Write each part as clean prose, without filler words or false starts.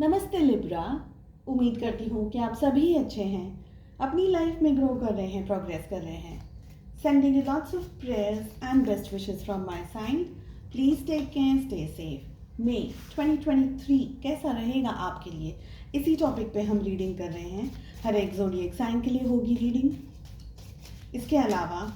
नमस्ते लिब्रा। उम्मीद करती हूँ कि आप सभी अच्छे हैं, अपनी लाइफ में ग्रो कर रहे हैं, प्रोग्रेस कर रहे हैं। Sending you lots of prayers and best wishes from my side. Please take care, stay safe. May 2023 कैसा रहेगा आपके लिए, इसी टॉपिक पे हम रीडिंग कर रहे हैं। हर एक ज़ोडिएक साइन के लिए होगी रीडिंग। इसके अलावा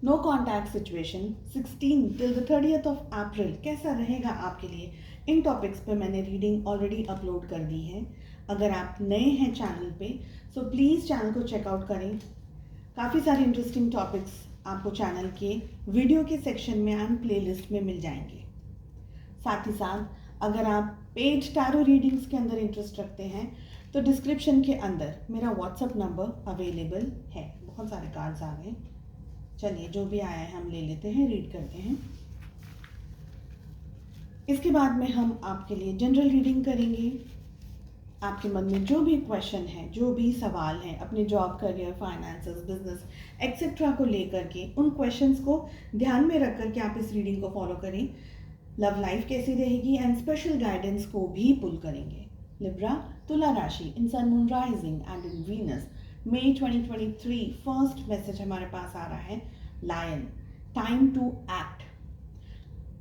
no contact situation 16 till the 30th of April कैसा रहेगा आपके लिए, इन टॉपिक्स पे मैंने रीडिंग ऑलरेडी अपलोड कर दी है। अगर आप नए हैं चैनल पे सो प्लीज़ चैनल को चेकआउट करें। काफ़ी सारे इंटरेस्टिंग टॉपिक्स आपको चैनल के वीडियो के सेक्शन में एंड प्लेलिस्ट में मिल जाएंगे। साथ ही साथ अगर आप पेड टैरो रीडिंग्स के अंदर इंटरेस्ट रखते हैं तो डिस्क्रिप्शन के अंदर मेरा व्हाट्सएप नंबर अवेलेबल है। बहुत सारे कार्ड्स आ गए, चलिए जो भी आया है हम ले लेते हैं, रीड करते हैं। इसके बाद में हम आपके लिए जनरल रीडिंग करेंगे। आपके मन में जो भी क्वेश्चन है, जो भी सवाल है अपने job, career, finances, business etcetera को लेकर के, उन क्वेश्चंस को ध्यान में रख कर के आप इस रीडिंग को फॉलो करें। लव लाइफ कैसी रहेगी एंड स्पेशल गाइडेंस को भी पुल करेंगे। लिब्रा, तुला राशि, in sun, moon, rising and in Venus, मई 2023 फर्स्ट मैसेज हमारे पास आ रहा है। Lion, time to act.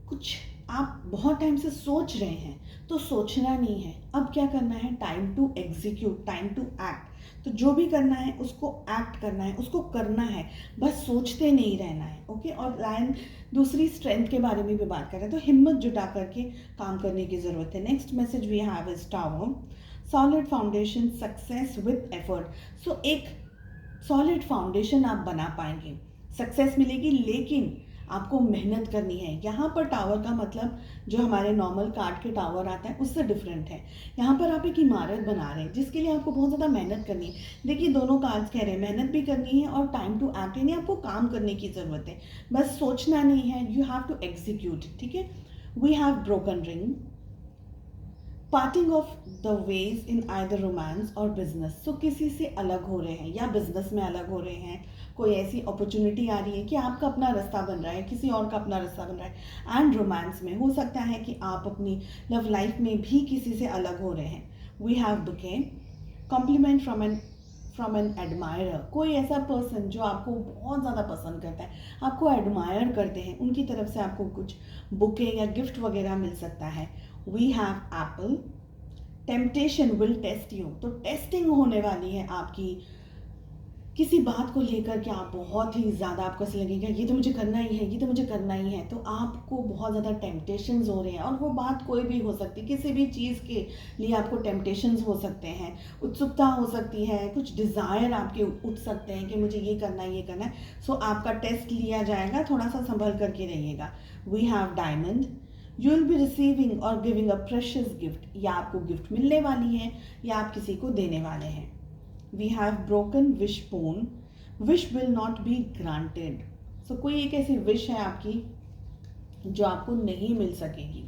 कुछ आप बहुत टाइम से सोच रहे हैं तो सोचना नहीं है, अब क्या करना है, time to execute, time to act. तो जो भी करना है उसको एक्ट करना है, उसको करना है, बस सोचते नहीं रहना है। ओके। और लायन दूसरी स्ट्रेंथ के बारे में भी बात कर रहे हैं, तो हिम्मत जुटा करके काम करने की ज़रूरत है। Next message we have is tower, solid foundation, success with effort. So एक सॉलिड फाउंडेशन आप बना पाएंगे, सक्सेस मिलेगी, लेकिन आपको मेहनत करनी है। यहाँ पर टावर का मतलब जो हमारे नॉर्मल कार्ड के टावर आता है उससे डिफरेंट है। यहाँ पर आप एक इमारत बना रहे हैं जिसके लिए आपको बहुत ज़्यादा मेहनत करनी है। देखिए दोनों कार्ड्स कह रहे हैं मेहनत भी करनी है और टाइम टू एक्ट, यानी आपको काम करने की ज़रूरत है, बस सोचना नहीं है, यू हैव टू एग्जीक्यूट। ठीक है। We have broken ring, parting of the ways in either romance or business. So किसी से अलग हो रहे हैं या बिजनेस में अलग हो रहे हैं, कोई ऐसी अपॉर्चुनिटी आ रही है कि आपका अपना रास्ता बन रहा है, किसी और का अपना रास्ता बन रहा है। एंड रोमांस में हो सकता है कि आप अपनी लव लाइफ में भी किसी से अलग हो रहे हैं। We have bouquet, compliment from an admirer. कोई ऐसा पर्सन जो आपको बहुत ज़्यादा पसंद करता है, आपको एडमायर करते हैं, उनकी तरफ से आपको कुछ बुके या गिफ्ट वगैरह मिल सकता है। We have apple, temptation will test you. तो टेस्टिंग होने वाली है आपकी, किसी बात को लेकर के आप बहुत ही ज़्यादा, आपको ऐसा लगेगा ये तो मुझे करना ही है, ये तो मुझे करना ही है। तो आपको बहुत ज़्यादा टेम्पटेशंस हो रहे हैं, और वो बात कोई भी हो सकती है, किसी भी चीज़ के लिए आपको टेम्पटेशंस हो सकते हैं, उत्सुकता हो सकती है, कुछ डिज़ायर आपके उठ सकते हैं कि मुझे ये करना है, ये करना है। सो आपका टेस्ट लिया जाएगा, थोड़ा सा संभल करके रहिएगा। We have diamond, you will be receiving और गिविंग अ प्रेशियस गिफ्ट। या आपको गिफ्ट मिलने वाली है या आप किसी को देने वाले हैं। We have broken wishbone, wish will not be granted. So कोई एक ऐसी विश है आपकी जो आपको नहीं मिल सकेगी।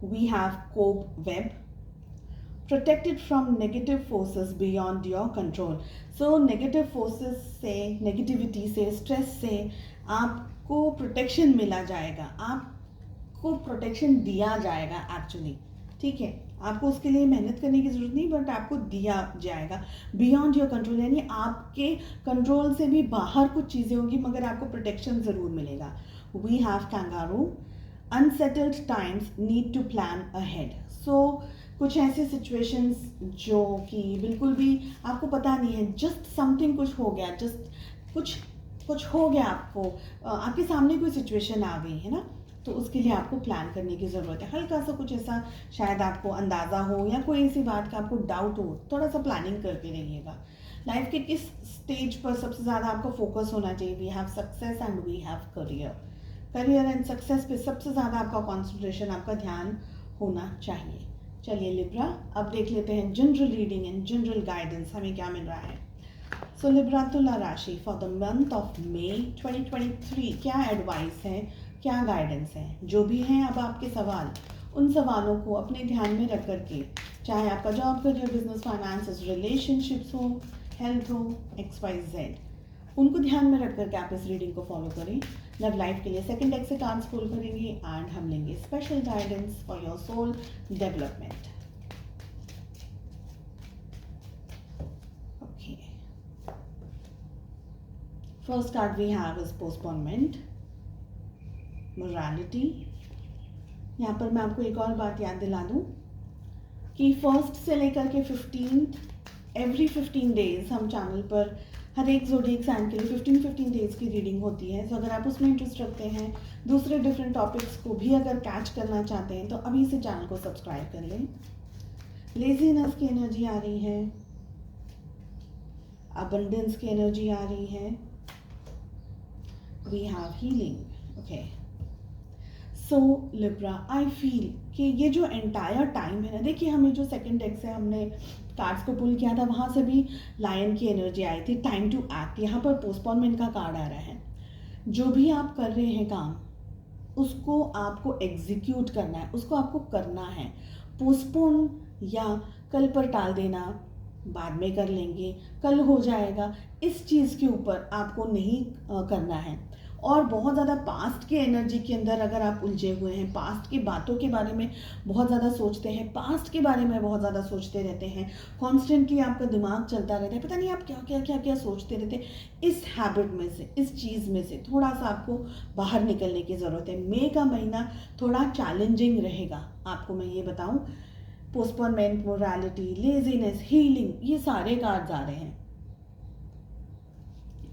We have cobweb, protected from negative forces beyond your control. So negative forces से, नेगेटिविटी से, स्ट्रेस से आपको प्रोटेक्शन मिला जाएगा, आपको प्रोटेक्शन दिया जाएगा एक्चुअली। ठीक है, आपको उसके लिए मेहनत करने की जरूरत नहीं, बट आपको दिया जाएगा बियॉन्ड योर कंट्रोल, यानी आपके कंट्रोल से भी बाहर कुछ चीज़ें होंगी मगर आपको प्रोटेक्शन ज़रूर मिलेगा। We have kangaroo, unsettled times need to plan ahead. So कुछ ऐसे सिचुएशंस जो कि बिल्कुल भी आपको पता नहीं है, जस्ट समथिंग कुछ हो गया, जस्ट कुछ हो गया, आपके सामने कोई सिचुएशन आ गई है ना, तो उसके लिए आपको प्लान करने की ज़रूरत है। हल्का सा कुछ ऐसा शायद आपको अंदाज़ा हो या कोई ऐसी बात का आपको डाउट हो, थोड़ा सा प्लानिंग करके रहिएगा। लाइफ के किस स्टेज पर सबसे ज़्यादा आपका फोकस होना चाहिए? We have success and we have career. Career and success पे सबसे ज़्यादा आपका कॉन्सेंट्रेशन, आपका ध्यान होना चाहिए। चलिए लिब्रा, अब देख लेते हैं general reading and general guidance हमें क्या मिल रहा है। सो लिब्रा, तुला राशि for the month of May 2023 क्या एडवाइस है, क्या गाइडेंस है? जो भी हैं अब आपके सवाल, उन सवालों को अपने ध्यान में रख करके, चाहे आपका job, career, business, finance, relationships हो, हेल्थ हो, XYZ, उनको ध्यान में रख करके आप इस रीडिंग को फॉलो करें। लव लाइफ के लिए सेकंड डेक से कार्ड्स पुल करेंगे एंड हम लेंगे special guidance for your soul development. Okay, first card we have is postponement, morality. यहाँ पर मैं आपको एक और बात याद दिला दूँ कि फर्स्ट से लेकर के 15th एवरी 15 डेज हम चैनल पर हर एक ज़ोडिएक साइन के लिए 15 डेज की रीडिंग होती है। तो अगर आप उसमें इंटरेस्ट रखते हैं, दूसरे डिफरेंट टॉपिक्स को भी अगर कैच करना चाहते हैं, तो अभी से चैनल को सब्सक्राइब कर लें। लेजीनेस की एनर्जी आ रही है, अबंडेंस की एनर्जी आ रही है, we have healing. Okay, so Libra, I feel कि ये जो एंटायर टाइम है ना, देखिए हमें जो सेकंड डेक से हमने कार्ड्स को पुल किया था वहाँ से भी लायन की एनर्जी आई थी, टाइम टू एक्ट। यहाँ पर पोस्टपोनमेंट का कार्ड आ रहा है। जो भी आप कर रहे हैं काम, उसको आपको एग्जीक्यूट करना है, उसको आपको करना है। पोस्टपोन या कल पर टाल देना, बाद में कर लेंगे, कल हो जाएगा, इस चीज़ के ऊपर आपको नहीं करना है। और बहुत ज़्यादा पास्ट के एनर्जी के अंदर अगर आप उलझे हुए हैं, पास्ट की बातों के बारे में बहुत ज़्यादा सोचते हैं, पास्ट के बारे में बहुत ज़्यादा सोचते रहते हैं, कॉन्स्टेंटली आपका दिमाग चलता रहता है, पता नहीं आप क्या सोचते रहते हैं, इस हैबिट में से, इस चीज़ में से थोड़ा सा आपको बाहर निकलने की ज़रूरत है। मई का महीना थोड़ा चैलेंजिंग रहेगा, आपको मैं ये बताऊँ। पोस्टपोनमेंट, मोरालिटी, लेजीनेस, हीलिंग, ये सारे कार्ड्स आ रहे हैं।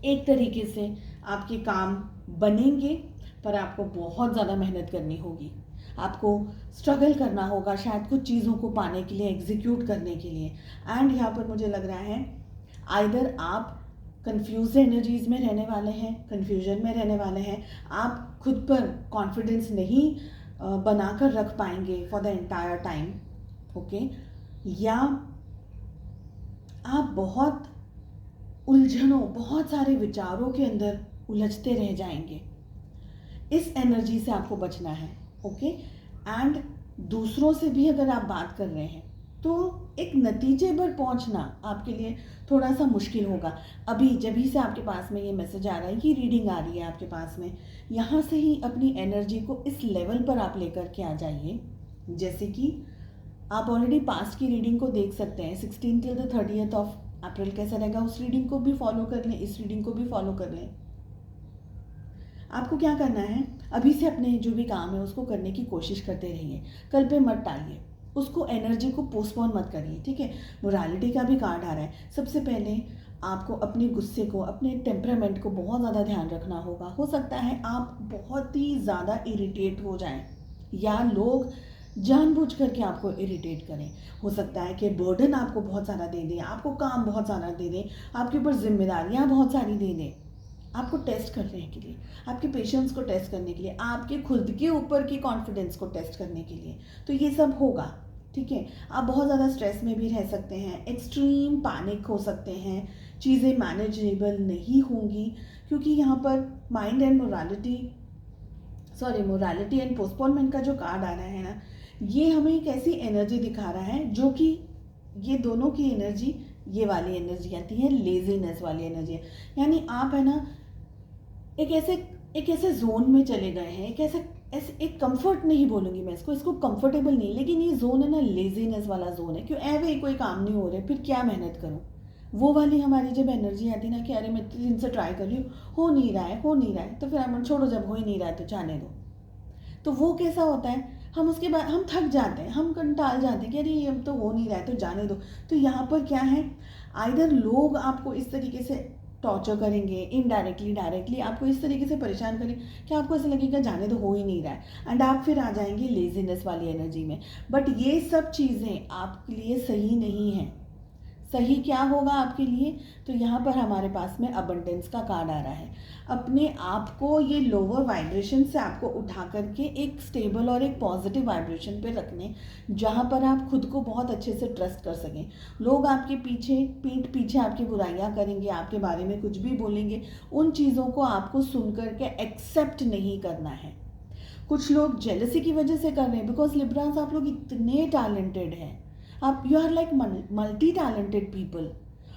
एक तरीके से आपके काम बनेंगे, पर आपको बहुत ज़्यादा मेहनत करनी होगी, आपको स्ट्रगल करना होगा शायद कुछ चीज़ों को पाने के लिए, एग्जीक्यूट करने के लिए। एंड यहाँ पर मुझे लग रहा है आइदर आप कंफ्यूज एनर्जीज में रहने वाले हैं, कंफ्यूजन में रहने वाले हैं, आप खुद पर कॉन्फिडेंस नहीं बनाकर रख पाएंगे for the entire time. Okay, या आप बहुत उलझनों, बहुत सारे विचारों के अंदर उलझते रह जाएंगे। इस एनर्जी से आपको बचना है। ओके, एंड दूसरों से भी अगर आप बात कर रहे हैं तो एक नतीजे पर पहुंचना आपके लिए थोड़ा सा मुश्किल होगा। अभी जब ही से आपके पास में ये मैसेज आ रहा है, ये रीडिंग आ रही है आपके पास में, यहाँ से ही अपनी एनर्जी को इस लेवल पर आप लेकर के आ जाइए। जैसे कि आप ऑलरेडी पास्ट की रीडिंग को देख सकते हैं, 16 till the 30th of April कैसा रहेगा, उस रीडिंग को भी फॉलो कर लें, इस रीडिंग को भी फॉलो कर लें। आपको क्या करना है, अभी से अपने जो भी काम है उसको करने की कोशिश करते रहिए, कल पे मत टालिए, उसको एनर्जी को पोस्टपोन मत करिए। ठीक है, मोरालिटी का भी कार्ड आ रहा है। सबसे पहले आपको अपने गुस्से को, अपने टेम्परामेंट को बहुत ज़्यादा ध्यान रखना होगा। हो सकता है आप बहुत ही ज़्यादा इरिटेट हो जाएं या लोग जानबूझ करके आपको इरिटेट करें। हो सकता है कि बर्डन आपको बहुत सारा दे दें, आपको काम बहुत सारा दे दें, आपके ऊपर जिम्मेदारियां बहुत सारी दे दें, आपको टेस्ट करने के लिए, आपके पेशेंस को टेस्ट करने के लिए, आपके खुद के ऊपर की कॉन्फिडेंस को टेस्ट करने के लिए। तो ये सब होगा। ठीक है, आप बहुत ज़्यादा स्ट्रेस में भी रह सकते हैं, एक्सट्रीम पैनिक हो सकते हैं, चीज़ें मैनेजेबल नहीं होंगी, क्योंकि यहाँ पर mind and morality and postponement का जो कार्ड आ रहा है ना, ये हमें एक ऐसी एनर्जी दिखा रहा है जो कि ये दोनों की एनर्जी, ये वाली एनर्जी आती है, लेजीनेस वाली एनर्जी। यानी आप है ना एक ऐसे जोन में चले गए हैं, एक कंफर्ट नहीं बोलूँगी मैं इसको कंफर्टेबल नहीं, लेकिन ये जोन है ना लेजीनेस वाला जोन है। क्यों ऐवे कोई काम नहीं हो रहा है, फिर क्या मेहनत करूँ, वो वाली हमारी जब एनर्जी आती ना कि अरे मैं इतने दिन से ट्राई कर रही हूँ, हो नहीं रहा है, तो फिर हम छोड़ो, जब हो ही नहीं रहा है तो जाने दो। तो वो कैसा होता है, हम उसके बाद हम थक जाते हैं, हम कंटाल जाते हैं कि अरे अब तो हो नहीं रहा है तो जाने दो। तो यहाँ पर क्या है, आइदर लोग आपको इस तरीके से टॉर्चर करेंगे, इनडायरेक्टली डायरेक्टली आपको इस तरीके से परेशान करेंगे कि आपको ऐसा लगेगा जाने तो हो ही नहीं रहा है, एंड आप फिर आ जाएंगे लेजीनेस वाली एनर्जी में। बट ये सब चीज़ें आपके लिए सही नहीं हैं। सही क्या होगा आपके लिए, तो यहाँ पर हमारे पास में अबंडेंस का कार्ड आ रहा है। अपने आप को ये लोअर वाइब्रेशन से आपको उठा करके एक स्टेबल और एक पॉजिटिव वाइब्रेशन पे रखने, जहाँ पर आप खुद को बहुत अच्छे से ट्रस्ट कर सकें। लोग आपके पीठ पीछे आपकी बुराइयाँ करेंगे, आपके बारे में कुछ भी बोलेंगे, उन चीज़ों को आपको सुन करके एक्सेप्ट नहीं करना है। कुछ लोग जेलसी की वजह से कर रहे हैं, बिकॉज लिब्रास आप लोग इतने टैलेंटेड हैं, आप you are like multi talented people,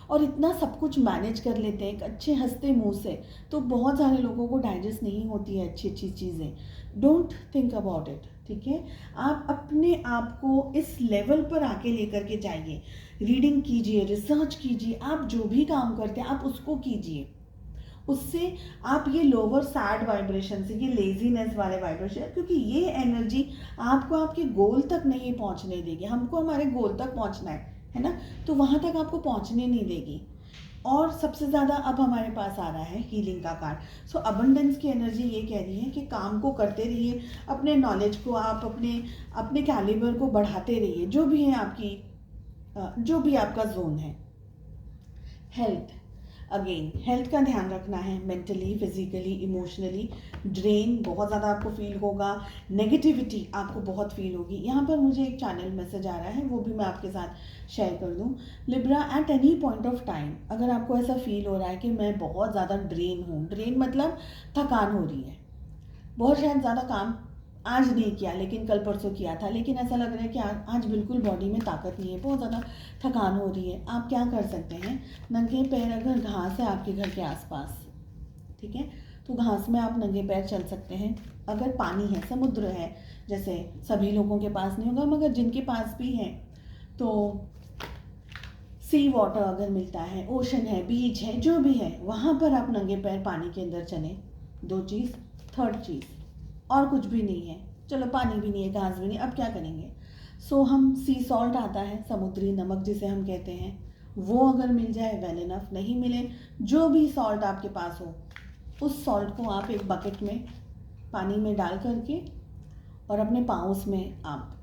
और इतना सब कुछ मैनेज कर लेते हैं एक अच्छे हंसते मुंह से, तो बहुत सारे लोगों को डाइजेस्ट नहीं होती है अच्छी अच्छी चीज़ें। डोंट थिंक अबाउट इट, ठीक है। आप अपने आप को इस लेवल पर आके लेकर के जाइए, रीडिंग कीजिए, रिसर्च कीजिए, आप जो भी काम करते हैं आप उसको कीजिए। उससे आप ये लोअर सैड वाइब्रेशन से, ये लेजीनेस वाले वाइब्रेशन, क्योंकि ये एनर्जी आपको आपके गोल तक नहीं पहुंचने देगी। हमको हमारे गोल तक पहुंचना है ना, तो वहां तक आपको पहुंचने नहीं देगी। और सबसे ज़्यादा अब हमारे पास आ रहा है हीलिंग का कार्ड। सो अबंडेंस की एनर्जी ये कह रही है कि काम को करते रहिए, अपने नॉलेज को आप अपने अपने कैलिबर को बढ़ाते रहिए, जो भी है आपकी जो भी आपका जोन है। हेल्थ, अगेन हेल्थ का ध्यान रखना है, मेंटली, फिजिकली, इमोशनली। ड्रेन बहुत ज़्यादा आपको फील होगा, नेगेटिविटी आपको बहुत फील होगी। यहाँ पर मुझे एक चैनल मैसेज आ रहा है, वो भी मैं आपके साथ शेयर कर दूँ। Libra, at any point of time अगर आपको ऐसा फील हो रहा है कि मैं बहुत ज़्यादा ड्रेन हूँ, ड्रेन मतलब थकान हो रही है, बहुत शायद ज़्यादा काम आज नहीं किया लेकिन कल परसों किया था, लेकिन ऐसा लग रहा है कि आज बिल्कुल बॉडी में ताकत नहीं है, बहुत ज़्यादा थकान हो रही है, आप क्या कर सकते हैं, नंगे पैर, अगर घास है आपके घर के आसपास, ठीक है, तो घास में आप नंगे पैर चल सकते हैं। अगर पानी है, समुद्र है, जैसे सभी लोगों के पास नहीं होगा मगर जिनके पास भी है, तो सी वाटर अगर मिलता है, ओशन है, बीच है, जो भी है, वहाँ पर आप नंगे पैर पानी के अंदर चलें। दो चीज़। थर्ड चीज़, और कुछ भी नहीं है, चलो पानी भी नहीं है, घास भी नहीं, अब क्या करेंगे। सो हम सी सॉल्ट आता है, समुद्री नमक जिसे हम कहते हैं, वो अगर मिल जाए वेल इनफ, नहीं मिले जो भी सॉल्ट आपके पास हो, उस सॉल्ट को आप एक बकेट में पानी में डाल करके और अपने पाँव में आप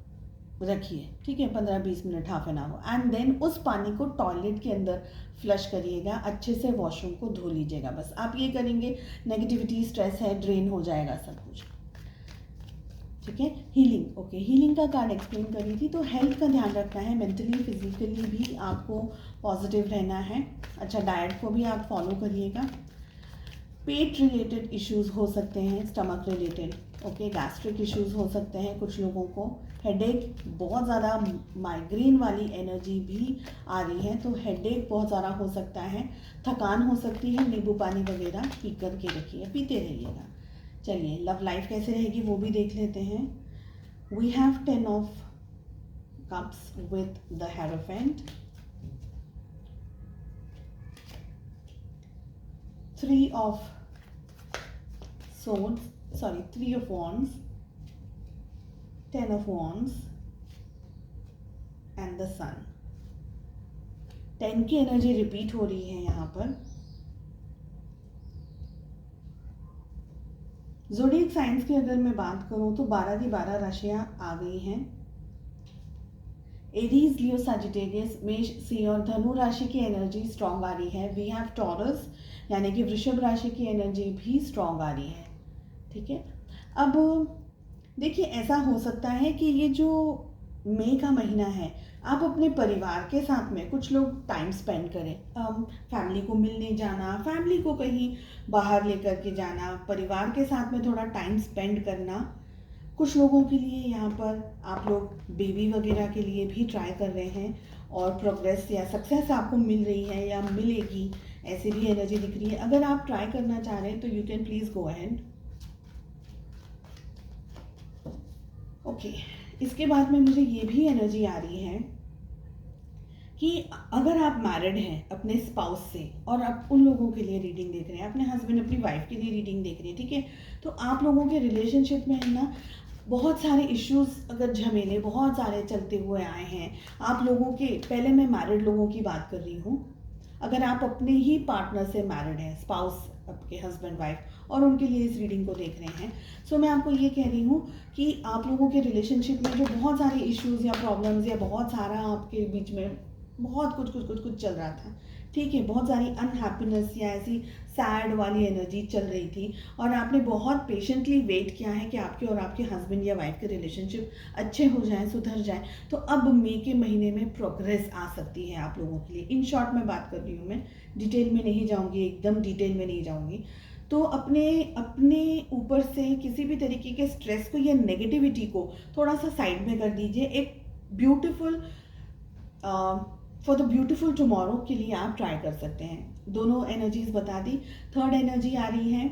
रखिए, ठीक है, 15-20 minute, half an hour, and then उस पानी को टॉयलेट के अंदर फ्लश करिएगा, अच्छे से वॉशरूम को धो लीजिएगा। बस आप ये करेंगे, नेगेटिविटी, स्ट्रेस है, ड्रेन हो जाएगा सब कुछ, ठीक है। हीलिंग, ओके, हीलिंग का कार्ड एक्सप्लेन कर रही थी। तो हेल्थ का ध्यान रखना है, मेंटली फिजिकली भी आपको पॉजिटिव रहना है, अच्छा डाइट को भी आप फॉलो करिएगा। पेट रिलेटेड इश्यूज हो सकते हैं, stomach related, okay, gastric issues हो सकते हैं कुछ लोगों को, हेडेक, बहुत ज़्यादा माइग्रेन वाली एनर्जी भी आ रही है, तो हेडेक बहुत ज़्यादा हो सकता है, थकान हो सकती है, नींबू पानी वगैरह पी कर के रखिए, पीते रहिएगा। चलिए, लव लाइफ कैसे रहेगी वो भी देख लेते हैं। We have 10 of cups with the hierophant, 3 of swords, 3 of wands, 10 of wands and the sun। 10 की एनर्जी रिपीट हो रही है यहाँ पर। ज़ोडिएक साइंस की अगर मैं बात करूँ तो 12 की 12 राशियाँ आ गई हैं। एरीज, लियो, सजिटेरियस, मेष, सिंह और धनु राशि की एनर्जी स्ट्रॉन्ग आ रही है। वी हैव टॉरस यानी कि वृषभ राशि की एनर्जी भी स्ट्रॉन्ग आ रही है, ठीक है। अब देखिए, ऐसा हो सकता है कि ये जो मई का महीना है, आप अपने परिवार के साथ में कुछ लोग टाइम स्पेंड करें, फैमिली को मिलने जाना, फैमिली को कहीं बाहर लेकर के जाना, परिवार के साथ में थोड़ा टाइम स्पेंड करना। कुछ लोगों के लिए यहाँ पर आप लोग बेबी वगैरह के लिए भी ट्राई कर रहे हैं और प्रोग्रेस या सक्सेस आपको मिल रही है या मिलेगी, ऐसी भी एनर्जी दिख रही है। अगर आप ट्राई करना चाह रहे हैं तो you can please go ahead, okay. इसके बाद में मुझे ये भी एनर्जी आ रही है कि अगर आप मैरिड हैं अपने स्पाउस से और आप उन लोगों के लिए रीडिंग देख रहे हैं, अपने हस्बैंड अपनी वाइफ के लिए रीडिंग देख रहे हैं, ठीक है, तो आप लोगों के रिलेशनशिप में है ना, बहुत सारे इश्यूज, अगर झमेले बहुत सारे चलते हुए आए हैं आप लोगों के, पहले मैं मैरिड लोगों की बात कर रही हूँ, अगर आप अपने ही पार्टनर से मैरिड हैं, स्पाउस, आपके हस्बैंड वाइफ, और उनके लिए इस रीडिंग को देख रहे हैं, सो मैं आपको ये कह रही हूँ कि आप लोगों के रिलेशनशिप में जो बहुत सारे इश्यूज या प्रॉब्लम्स या बहुत सारा आपके बीच में बहुत कुछ चल रहा था, ठीक है, बहुत सारी अनहैप्पीनेस या ऐसी सैड वाली एनर्जी चल रही थी और आपने बहुत पेशेंटली वेट किया है कि आपके और आपके हस्बैंड या वाइफ के रिलेशनशिप अच्छे हो जाएं, सुधर जाएं, तो अब मई के महीने में प्रोग्रेस आ सकती है आप लोगों के लिए। इन शॉर्ट में बात कर रही हूँ, मैं डिटेल में नहीं जाऊँगी, एकदम डिटेल में नहीं जाऊँगी। तो अपने ऊपर से किसी भी तरीके के स्ट्रेस को या नेगेटिविटी को थोड़ा सा साइड में कर दीजिए। एक beautiful for the beautiful tomorrow के लिए आप ट्राई कर सकते हैं। दोनों एनर्जीज बता दी। थर्ड एनर्जी आ रही है,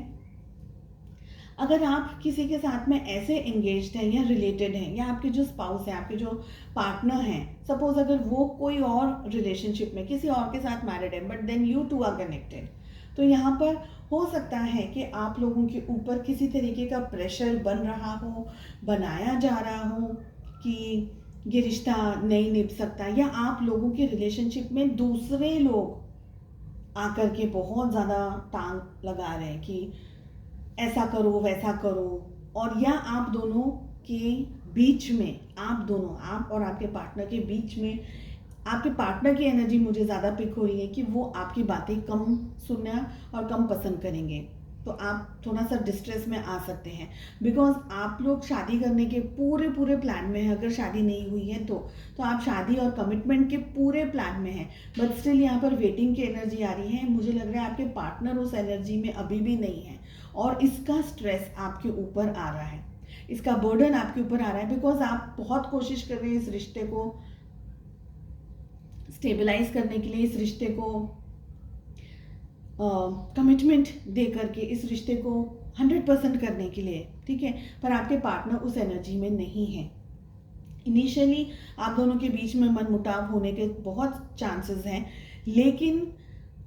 अगर आप किसी के साथ में ऐसे एंगेज्ड हैं या रिलेटेड हैं, या आपके जो स्पाउस हैं, आपके जो पार्टनर हैं, सपोज अगर वो कोई और रिलेशनशिप में किसी और के साथ मैरिड है, but then you two are connected, तो यहाँ पर हो सकता है कि आप लोगों के ऊपर किसी तरीके का प्रेशर बन रहा हो, बनाया जा रहा हो कि ये रिश्ता नहीं निभ सकता, या आप लोगों के रिलेशनशिप में दूसरे लोग आकर के बहुत ज़्यादा टांग लगा रहे हैं कि ऐसा करो वैसा करो, और या आप दोनों के बीच में, आप दोनों, आप और आपके पार्टनर के बीच में, आपके पार्टनर की एनर्जी मुझे ज़्यादा पिक हो रही है कि वो आपकी बातें कम सुनना और कम पसंद करेंगे, तो आप थोड़ा सा डिस्ट्रेस में आ सकते हैं। बिकॉज आप लोग शादी करने के पूरे प्लान में हैं, अगर शादी नहीं हुई है तो आप शादी और कमिटमेंट के पूरे प्लान में हैं, बट स्टिल यहाँ पर वेटिंग की एनर्जी आ रही है। मुझे लग रहा है आपके पार्टनर उस एनर्जी में अभी भी नहीं है, और इसका स्ट्रेस आपके ऊपर आ रहा है, इसका बर्डन आपके ऊपर आ रहा है, बिकॉज आप बहुत कोशिश कर रहे हैं इस रिश्ते को स्टेबलाइज करने के लिए, इस रिश्ते को कमिटमेंट दे करके इस रिश्ते को 100% करने के लिए, ठीक है, पर आपके पार्टनर उस एनर्जी में नहीं है। इनिशियली आप दोनों के बीच में मनमुटाव होने के बहुत चांसेस हैं, लेकिन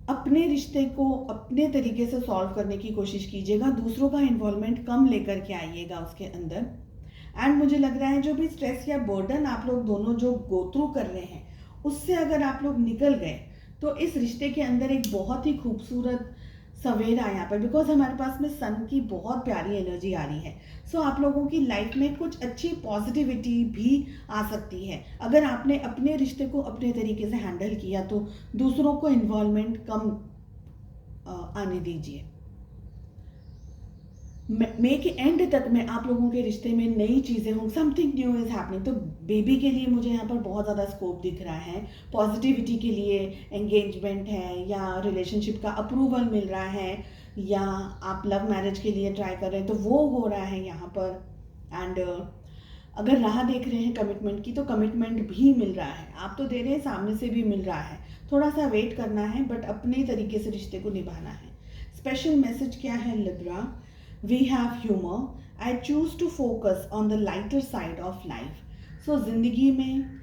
अपने रिश्ते को अपने तरीके से सॉल्व करने की कोशिश कीजिएगा, दूसरों का इन्वॉल्वमेंट कम लेकर के आइएगा उसके अंदर। एंड मुझे लग रहा है जो भी स्ट्रेस या बर्डन आप लोग दोनों जो गो थ्रू कर रहे हैं, उससे अगर आप लोग निकल गए तो इस रिश्ते के अंदर एक बहुत ही खूबसूरत सवेरा यहाँ पर, बिकॉज हमारे पास में सन की बहुत प्यारी एनर्जी आ रही है। सो आप लोगों की लाइफ में कुछ अच्छी पॉजिटिविटी भी आ सकती है, अगर आपने अपने रिश्ते को अपने तरीके से हैंडल किया तो दूसरों को इन्वॉल्वमेंट कम आने दीजिए। मे के एंड तक में आप लोगों के रिश्ते में नई चीज़ें हों, समथिंग न्यू इज़ हैपनिंग। तो बेबी के लिए मुझे यहाँ पर बहुत ज़्यादा स्कोप दिख रहा है, पॉजिटिविटी के लिए एंगेजमेंट है, या रिलेशनशिप का अप्रूवल मिल रहा है, या आप लव मैरिज के लिए ट्राई कर रहे हैं तो वो हो रहा है यहाँ पर। एंड अगर राह देख रहे हैं कमिटमेंट की, तो कमिटमेंट भी मिल रहा है, आप तो दे रहे हैं, सामने से भी मिल रहा है। थोड़ा सा वेट करना है, बट अपने तरीके से रिश्ते को निभाना है। स्पेशल मैसेज क्या है Libra? We have humor. I choose to focus on the lighter side of life. So ज़िंदगी में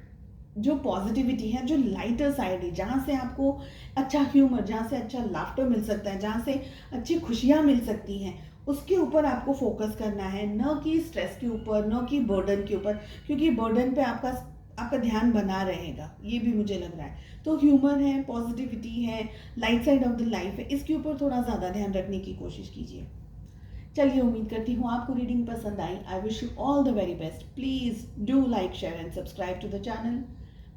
जो पॉजिटिविटी है, जो लाइटर साइड है, जहाँ से आपको अच्छा ह्यूमर, जहाँ से अच्छा लाफ्टर मिल सकता है, जहाँ से अच्छी खुशियाँ मिल सकती हैं, उसके ऊपर आपको फोकस करना है, न कि स्ट्रेस के ऊपर, न कि बर्डन के ऊपर, क्योंकि बर्डन पे आपका ध्यान बना रहेगा, ये भी मुझे लग रहा है। तो ह्यूमर है, पॉजिटिविटी है, light side of the life है, इसके ऊपर थोड़ा ज़्यादा ध्यान रखने की कोशिश कीजिए। चलिए, उम्मीद करती हूँ आपको रीडिंग पसंद आई। I wish you all the very best. Please do like, share and subscribe to the channel.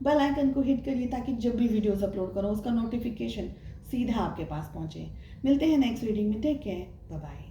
Bell icon को हिट करिए ताकि जब भी वीडियोस अपलोड करो उसका नोटिफिकेशन सीधा आपके पास पहुँचे। मिलते हैं नेक्स्ट रीडिंग में। Take care, bye bye.